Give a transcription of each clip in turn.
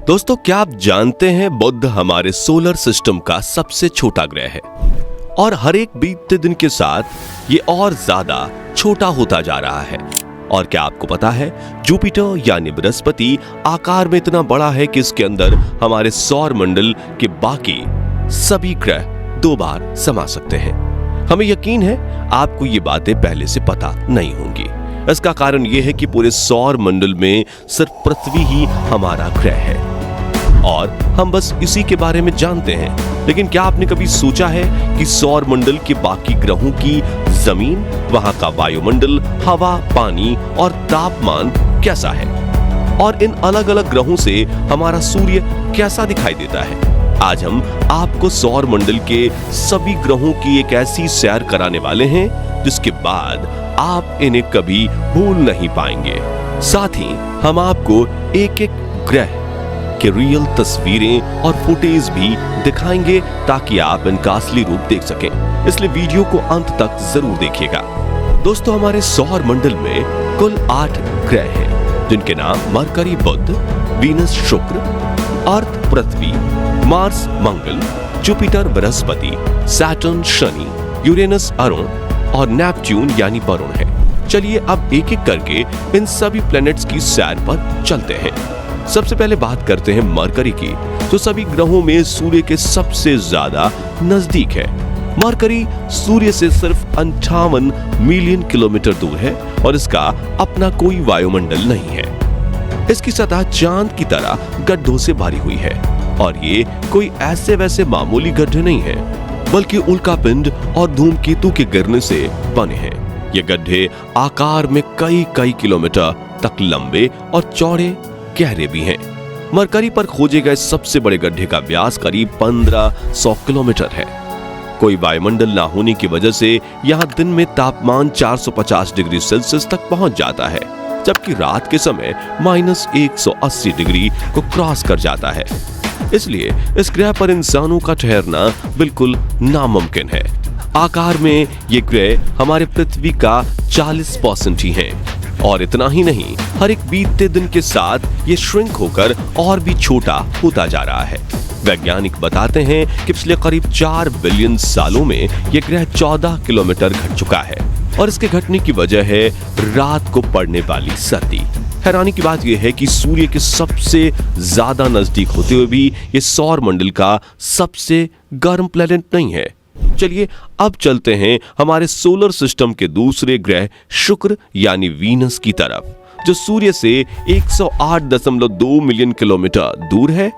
दोस्तों, क्या आप जानते हैं बुध हमारे सोलर सिस्टम का सबसे छोटा ग्रह है और हर एक बीतते दिन के साथ ये और ज्यादा छोटा होता जा रहा है। और क्या आपको पता है, जुपिटर यानी बृहस्पति आकार में इतना बड़ा है कि इसके अंदर हमारे सौर मंडल के बाकी सभी ग्रह 2 बार समा सकते हैं। हमें यकीन है आपको ये बातें पहले से पता नहीं होंगी। इसका कारण यह है कि पूरे सौर मंडल में सिर्फ पृथ्वी ही हमारा ग्रह है और हम बस इसी के बारे में जानते हैं। लेकिन क्या आपने कभी सोचा है कि सौर मंडल के बाकी ग्रहों की जमीन, वहां का वायुमंडल, हवा, पानी और तापमान कैसा है और इन अलग अलग ग्रहों से हमारा सूर्य कैसा दिखाई देता है? आज हम आपको सौर मंडल के सभी ग्रहों की एक ऐसी सैर कराने वाले हैं जिसके बाद आप इन्हें कभी भूल नहीं पाएंगे। साथ ही हम आपको एक एक ग्रह के रियल तस्वीरें और फुटेज भी दिखाएंगे ताकि आप इनका असली रूप देख सकें। इसलिए वीडियो को अंत तक जरूर देखिएगा। दोस्तों, हमारे सौर मंडल में कुल 8 ग्रह हैं जिनके नाम मरकरी बुध, वीनस शुक्र, अर्थ पृथ्वी, मार्स मंगल, जुपिटर बृहस्पति, सैटर्न शनि, यूरेनस अरुण और नेपच्यून यानी वरुण है। चलिए अब एक एक करके इन सभी प्लैनेट्स की सैर पर चलते हैं। सबसे पहले बात करते हैं मरकरी की, जो सभी ग्रहों में सूर्य के सबसे ज्यादा नजदीक है। मरकरी सूर्य से सिर्फ 58 मिलियन किलोमीटर दूर है और इसका अपना कोई वायुमंडल नहीं है। इसकी सतह चांद की तरह गड्ढों से भरी हुई है और ये कोई ऐसे वैसे मामूली गड्ढे नहीं है, बल्कि उल्कापिंड और धूमकेतु के गिरने से बने हैं। ये गड्ढे आकार में कई किलोमीटर तक लंबे और चौड़े गहरे भी हैं। मरकरी पर खोजे गए सबसे बड़े गड्ढे का व्यास करीब 1500 किलोमीटर है। कोई वायुमंडल ना होने की वजह से यहाँ दिन में तापमान 450 डिग्री सेल्सियस तक पहुंच जाता है, जबकि रात के समय -180 डिग्री को क्रॉस कर जाता है। इसलिए इस ग्रह पर इंसानों का ठहरना बिल्कुल नामुमकिन है। आकार में ये ग्रह हमारे पृथ्वी का 40% ही है और इतना ही नहीं, हर एक बीतते दिन के साथ ये श्रिंक होकर और भी छोटा होता जा रहा है। वैज्ञानिक बताते हैं कि पिछले करीब 4 बिलियन सालों में ये ग्रह 14 किलोमीटर घट चुका है और इसके घटने की वजह है रात को पड़ने वाली सर्दी। हैरानी की बात यह है कि सूर्य के सबसे ज्यादा नजदीक होते हुए भी ये सौर मंडल का सबसे गर्म प्लेनेट नहीं है। चलिए अब चलते हैं हमारे सोलर सिस्टम के दूसरे ग्रह शुक्र यानी वीनस की तरफ, जो सूर्य से 108.2 मिलियन किलोमीटर दूर है।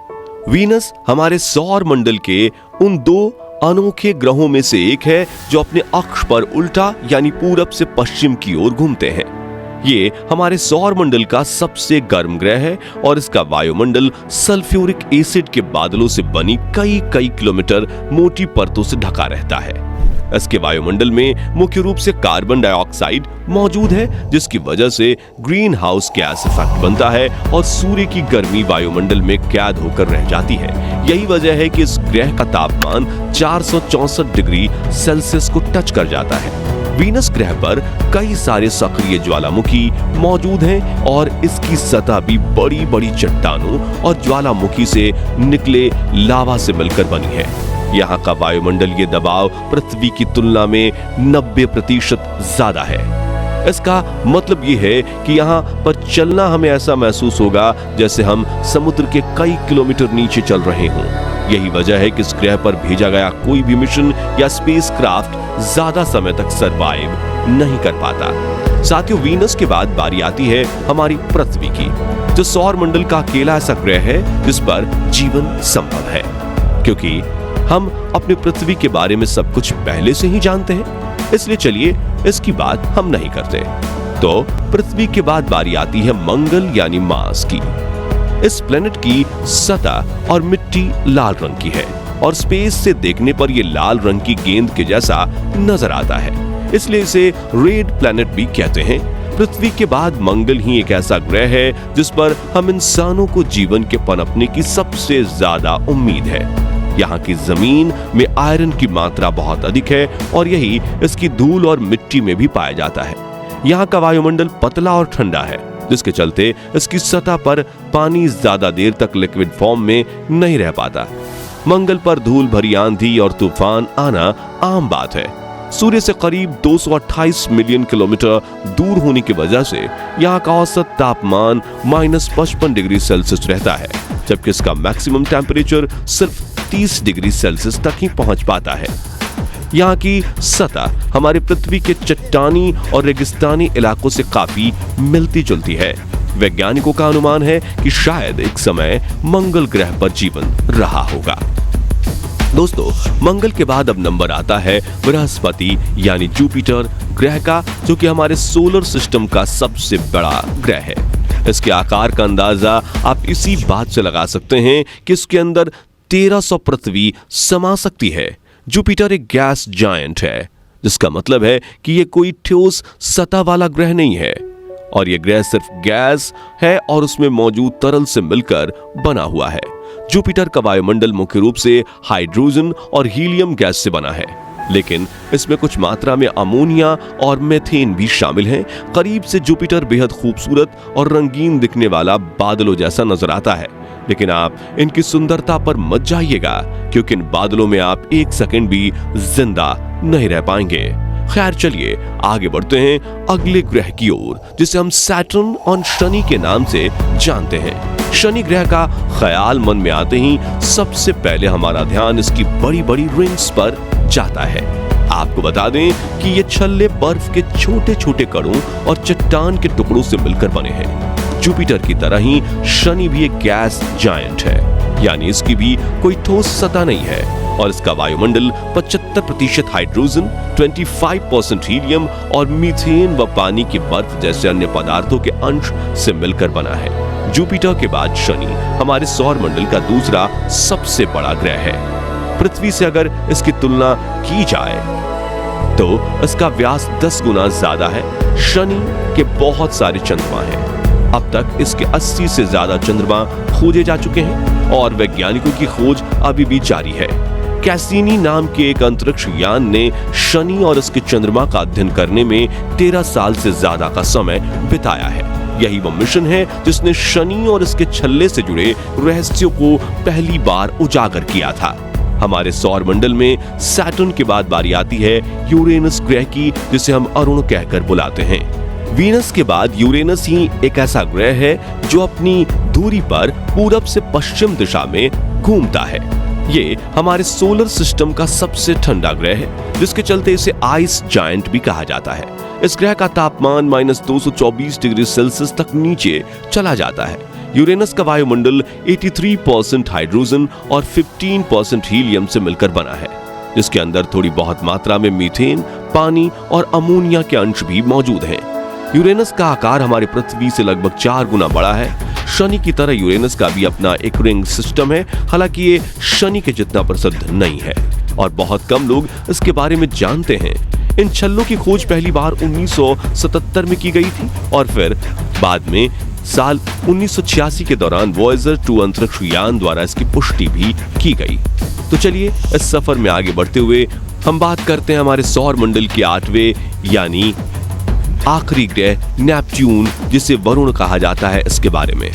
वीनस हमारे सौर मंडल के उन 2 अनोखे ग्रहों में से एक है जो अपने अक्ष पर उल्टा यानी पूरब से पश्चिम की ओर घूमते हैं। ये हमारे सौर मंडल का सबसे गर्म ग्रह है और इसका वायुमंडल सल्फ्यूरिक एसिड के बादलों से बनी कई किलोमीटर मोटी परतों से ढका रहता है। इसके वायुमंडल में मुख्य रूप से कार्बन डाइऑक्साइड मौजूद है, जिसकी वजह से ग्रीन हाउस गैस इफेक्ट बनता है और सूर्य की गर्मी वायुमंडल में कैद होकर रह जाती है। यही वजह है कि इस ग्रह का तापमान 464 डिग्री सेल्सियस को टच कर जाता है। वीनस ग्रह पर कई सारे सक्रिय ज्वालामुखी मौजूद हैं और इसकी सतह भी बड़ी चट्टानों और ज्वालामुखी से निकले लावा से मिलकर बनी है। यहाँ का वायुमंडलीय दबाव पृथ्वी की तुलना में 90% ज्यादा है। इसका मतलब ये है कि यहाँ पर चलना हमें ऐसा महसूस होगा जैसे हम समुद्र के कई किलोमीटर नीचे चल रहे हों। यही वजह है कि इस ग्रह पर भेजा गया कोई भी मिशन या स्पेसक्राफ्ट ज्यादा समय तक सरवाइव नहीं कर पाता। साथियों, वीनस के बाद बारी आती है हमारी पृथ्वी की, जो सौर मंडल का अकेला ऐसा ग्रह है जिस पर जीवन संभव है। क्योंकि हम अपनी पृथ्वी के बारे में सब कुछ पहले से ही जानते हैं, इसलिए चलिए इसकी बात हम नहीं करते। तो पृथ्वी के बाद बारी आती है मंगल यानी मार्स की। इस प्लेनेट की सतह और मिट्टी लाल रंग की है और स्पेस से देखने पर यह लाल रंग की गेंद के जैसा नजर आता है, इसलिए इसे रेड प्लेनेट भी कहते हैं। पृथ्वी के बाद मंगल ही एक ऐसा ग्रह है जिस पर हम इंसानों को जीवन के पनपने की सबसे ज्यादा उम्मीद है। यहाँ की जमीन में आयरन की मात्रा बहुत अधिक है और यही इसकी धूल और मिट्टी में भी पाया जाता है। यहाँ का वायुमंडल पतला और ठंडा है जिसके चलते इसकी सतह पर पानी ज्यादा देर तक लिक्विड फॉर्म में नहीं रह पाता। मंगल पर धूल भरी आंधी और तूफान आना आम बात है। सूर्य से करीब 228 मिलियन किलोमीटर दूर होने की वजह से यहाँ का औसत तापमान -55 डिग्री सेल्सियस रहता है, जबकि इसका मैक्सिमम टेम्परेचर सिर्फ 30 डिग्री सेल्सियस तक ही पहुंच पाता है। यहाँ की सतह हमारे पृथ्वी के चट्टानी और रेगिस्तानी इलाकों से काफी मिलती जुलती है। वैज्ञानिकों का अनुमान है कि शायद एक समय मंगल ग्रह पर जीवन रहा होगा। दोस्तों, मंगल के बाद अब नंबर आता है बृहस्पति यानी जुपिटर ग्रह का, जो कि हमारे सोलर सिस्टम का सबसे बड़ा ग्रह है। इसके आकार का अंदाजा आप इसी बात से लगा सकते हैं कि इसके अंदर 1300 पृथ्वी समा सकती है। जुपिटर एक गैस जायंट है, जिसका मतलब है कि यह कोई ठोस सतह वाला ग्रह नहीं है, और यह ग्रह सिर्फ गैस है और उसमें मौजूद तरल से मिलकर बना हुआ है। जुपिटर का वायुमंडल मुख्य रूप से हाइड्रोजन और हीलियम गैस से बना है, लेकिन इसमें कुछ मात्रा में अमोनिया और मीथेन भी शामिल हैं। करीब से जुपिटर बेहद खूबसूरत और रंगीन दिखने वाला बादलों जैसा नजर आता है, लेकिन आप इनकी सुंदरता पर मत जाइएगा, क्योंकि इन बादलों में आप एक सेकंड भी जिंदा नहीं रह पाएंगे। खैर, चलिए आगे बढ़ते हैं अगले ग्रह की ओर, जिसे हम सैटर्न और शनि के नाम से जानते हैं। शनि ग्रह का ख्याल मन में आते ही सबसे पहले हमारा ध्यान इसकी बड़ी बड़ी रिंग्स पर जाता है। आपको बता दें कि ये छल्ले बर्फ के छोटे छोटे कणों और चट्टान के टुकड़ों से मिलकर बने हैं। जुपिटर की तरह ही शनि भी एक गैस जायंट है, यानी इसकी भी कोई ठोस सतह नहीं है, और इसका वायुमंडल 75% हाइड्रोजन, 25% हीलियम और मीथेन व पानी की बर्फ जैसे अन्य पदार्थों के अंश से मिलकर बना है। जुपिटर के बाद शनि हमारे सौर मंडल का दूसरा सबसे बड़ा ग्रह है। पृथ्वी से अगर इसकी तुलना की जाए तो इसका व्यास 10 गुना ज्यादा है। शनि के बहुत सारे चंद्रमा हैं। अब तक इसके 80 से ज्यादा चंद्रमा खोजे जा चुके हैं, और वैज्ञानिकों की खोज अभी भी जारी है। कैसिनी नाम के एक अंतरिक्ष यान ने शनि और इसके चंद्रमा का अध्ययन करने में 13 साल से ज्यादा का समय बिताया है। यही वो मिशन है जिसने शनि और इसके छल्ले से जुड़े रहस्यों को पहली बार उजागर किया था। हमारे सौर मंडल में सैटर्न के बाद बारी आती है यूरेनस ग्रह की, जिसे हम अरुण कहकर बुलाते हैं। वीनस के बाद यूरेनस ही एक ऐसा ग्रह है जो अपनी दूरी पर पूरब से पश्चिम दिशा में घूमता है। ये हमारे सोलर सिस्टम का सबसे ठंडा ग्रह है, जिसके चलते इसे आइस जायंट भी कहा जाता है। इस ग्रह का तापमान -224 डिग्री सेल्सियस तक नीचे चला जाता है। यूरेनस का वायुमंडल 83% हाइड्रोजन और 15% हीलियम से मिलकर बना है, जिसके अंदर थोड़ी बहुत मात्रा में मीथेन, पानी और अमोनिया के अंश भी मौजूद हैं। यूरेनस का आकार हमारी पृथ्वी से लगभग 4 गुना बड़ा है। शनि की तरह यूरेनस का भी अपना एक रिंग सिस्टम है, हालांकि ये शनि के जितना प्रसिद्ध नहीं है और बहुत कम लोग इसके बारे में जानते हैं। इन छल्लों की खोज पहली बार 1977 में की गई थी, और फिर बाद में साल 1986 के दौरान वॉयेजर 2 अंतरिक्ष यान द्वारा इसकी पुष्टि भी की गई। तो चलिए इस सफर में आगे बढ़ते हुए हम बात करते हैं हमारे सौर मंडल के 8वें यानी आखिरी ग्रह नेपच्यून, जिसे वरुण कहा जाता है, इसके बारे में।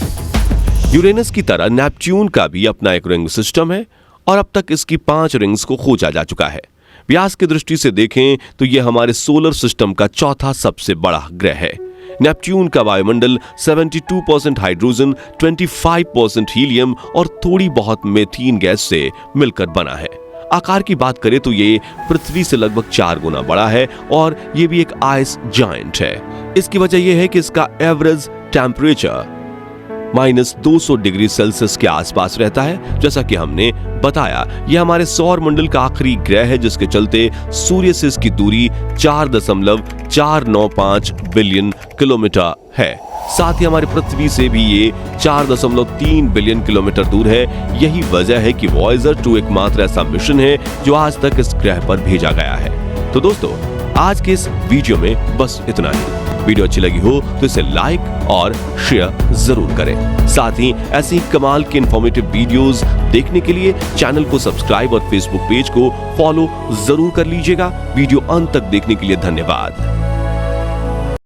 यूरेनस की तरह नेपच्यून का भी अपना एक रिंग सिस्टम है, और अब तक इसकी 5 रिंग्स को खोजा जा चुका है। व्यास की दृष्टि से देखें तो यह हमारे सोलर सिस्टम का चौथा सबसे बड़ा ग्रह है। नेपच्यून का वायुमंडल 72% हाइड्रोजन, 25% हीलियम और थोड़ी बहुत मीथेन गैस से मिलकर बना है। आकार की बात करें तो ये पृथ्वी से लगभग 4 गुना बड़ा है, और ये भी एक आइस जायंट है। इसकी वजह यह है कि इसका एवरेज टेम्परेचर -200 डिग्री सेल्सियस के आसपास रहता है। जैसा कि हमने बताया, यह हमारे सौर मंडल का आखिरी ग्रह है, जिसके चलते सूर्य से इसकी दूरी 4.495 बिलियन किलोमीटर है। साथ ही हमारी पृथ्वी से भी ये 4.3 बिलियन किलोमीटर दूर है। यही वजह है कि वॉयेजर 2 एकमात्र ऐसा मिशन है जो आज तक इस ग्रह पर भेजा गया है। तो दोस्तों, आज के इस वीडियो में बस इतना ही। वीडियो अच्छी लगी हो तो इसे लाइक और शेयर जरूर करें। साथ ही ऐसे ही कमाल के इंफॉर्मेटिव वीडियोस देखने के लिए चैनल को सब्सक्राइब और फेसबुक पेज को फॉलो जरूर कर लीजिएगा। वीडियो अंत तक देखने के लिए धन्यवाद।